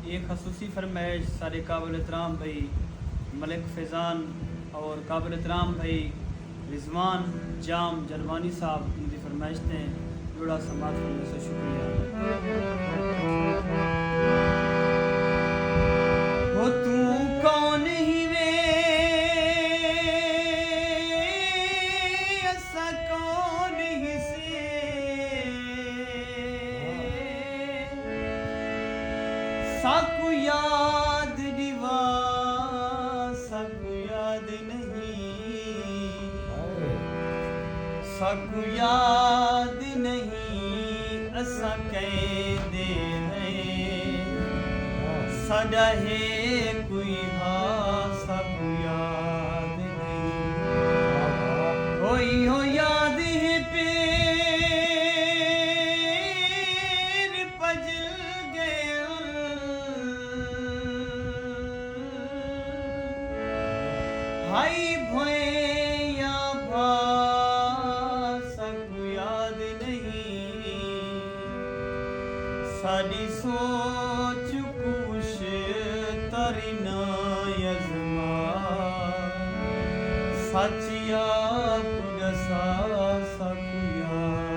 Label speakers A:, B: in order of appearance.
A: एक खसूसी फरमाइश सारे काबिल एहतराम भाई मलिक फैज़ान और काबिल एहतराम भाई रिजवान जाम जरवानी साहब इनकी फरमाइश थे जुड़ा समाज करने से शुक्रिया। हो तू कौन ही वे ऐसा कौन ही से साकु याद दिवा साकु याद नहीं साकु याद नहीं असा कहते हैं साडा है कोई भाषा को याद नहीं होई हो याद है पेर पजल गया हाई भोए या भाषा को याद नहीं साडी सोच कुश तरिना यज़मा सचिया पुरसा सकु याद